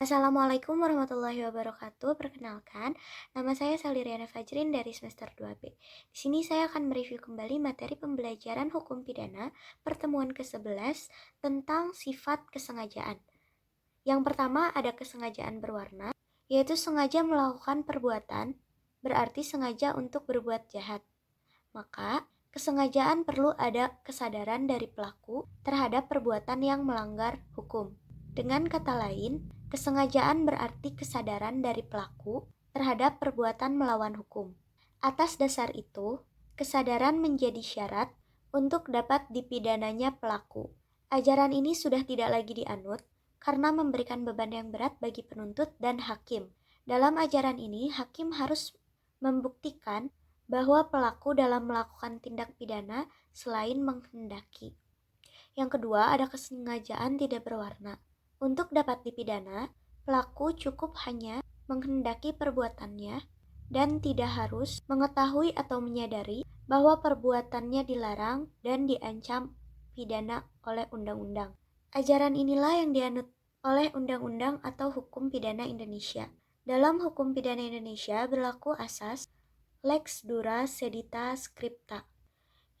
Assalamualaikum warahmatullahi wabarakatuh. Perkenalkan, nama saya Saliriana Fajrin dari semester 2B. Di sini saya akan mereview kembali materi pembelajaran hukum pidana pertemuan ke-11 tentang sifat kesengajaan. Yang pertama ada kesengajaan berwarna, yaitu sengaja melakukan perbuatan, berarti sengaja untuk berbuat jahat. Maka, kesengajaan perlu ada kesadaran dari pelaku terhadap perbuatan yang melanggar hukum. Dengan kata lain, kesengajaan berarti kesadaran dari pelaku terhadap perbuatan melawan hukum. Atas dasar itu, kesadaran menjadi syarat untuk dapat dipidananya pelaku. Ajaran ini sudah tidak lagi dianut karena memberikan beban yang berat bagi penuntut dan hakim. Dalam ajaran ini, hakim harus membuktikan bahwa pelaku dalam melakukan tindak pidana selain menghendaki. Yang kedua, ada kesengajaan tidak berwarna. Untuk dapat dipidana, pelaku cukup hanya menghendaki perbuatannya dan tidak harus mengetahui atau menyadari bahwa perbuatannya dilarang dan diancam pidana oleh undang-undang. Ajaran inilah yang dianut oleh undang-undang atau hukum pidana Indonesia. Dalam hukum pidana Indonesia berlaku asas Lex dura sedita scripta,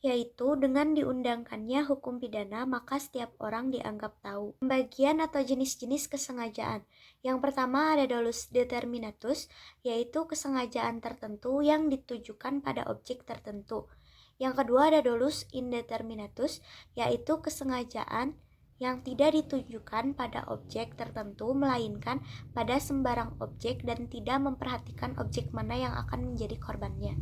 yaitu dengan diundangkannya hukum pidana maka setiap orang dianggap tahu. Pembagian atau jenis-jenis kesengajaan. Yang pertama ada dolus determinatus, yaitu kesengajaan tertentu yang ditujukan pada objek tertentu. Yang kedua ada dolus indeterminatus, yaitu kesengajaan yang tidak ditujukan pada objek tertentu melainkan pada sembarang objek dan tidak memperhatikan objek mana yang akan menjadi korbannya.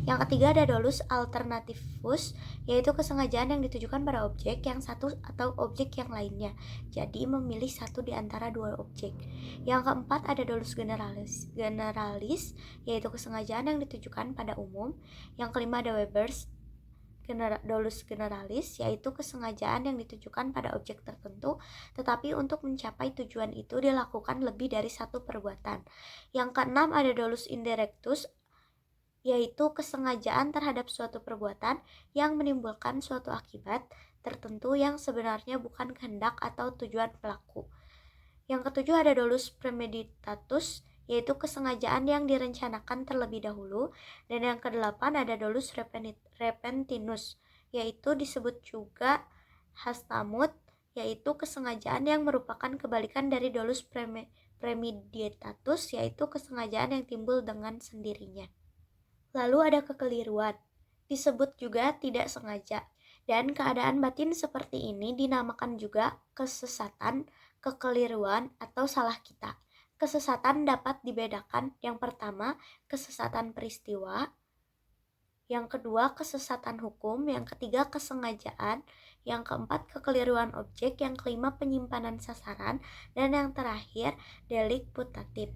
Yang ketiga ada dolus alternativus, yaitu kesengajaan yang ditujukan pada objek yang satu atau objek yang lainnya, jadi memilih satu di antara dua objek. Yang keempat ada dolus generalis, yaitu kesengajaan yang ditujukan pada umum. Yang kelima ada Weber's dolus generalis, yaitu kesengajaan yang ditujukan pada objek tertentu, tetapi untuk mencapai tujuan itu dilakukan lebih dari satu perbuatan. Yang keenam ada dolus indirectus, yaitu kesengajaan terhadap suatu perbuatan yang menimbulkan suatu akibat tertentu yang sebenarnya bukan kehendak atau tujuan pelaku. Yang ketujuh ada dolus premeditatus, yaitu kesengajaan yang direncanakan terlebih dahulu. Dan yang kedelapan ada dolus repentinus, yaitu disebut juga hastamut, yaitu kesengajaan yang merupakan kebalikan dari dolus premeditatus, yaitu kesengajaan yang timbul dengan sendirinya. Lalu ada kekeliruan, disebut juga tidak sengaja. Dan keadaan batin seperti ini dinamakan juga kesesatan, kekeliruan, atau salah kita. Kesesatan dapat dibedakan, yang pertama kesesatan peristiwa, yang kedua kesesatan hukum, yang ketiga kesengajaan, yang keempat kekeliruan objek, yang kelima penyimpanan sasaran, dan yang terakhir delik putatif.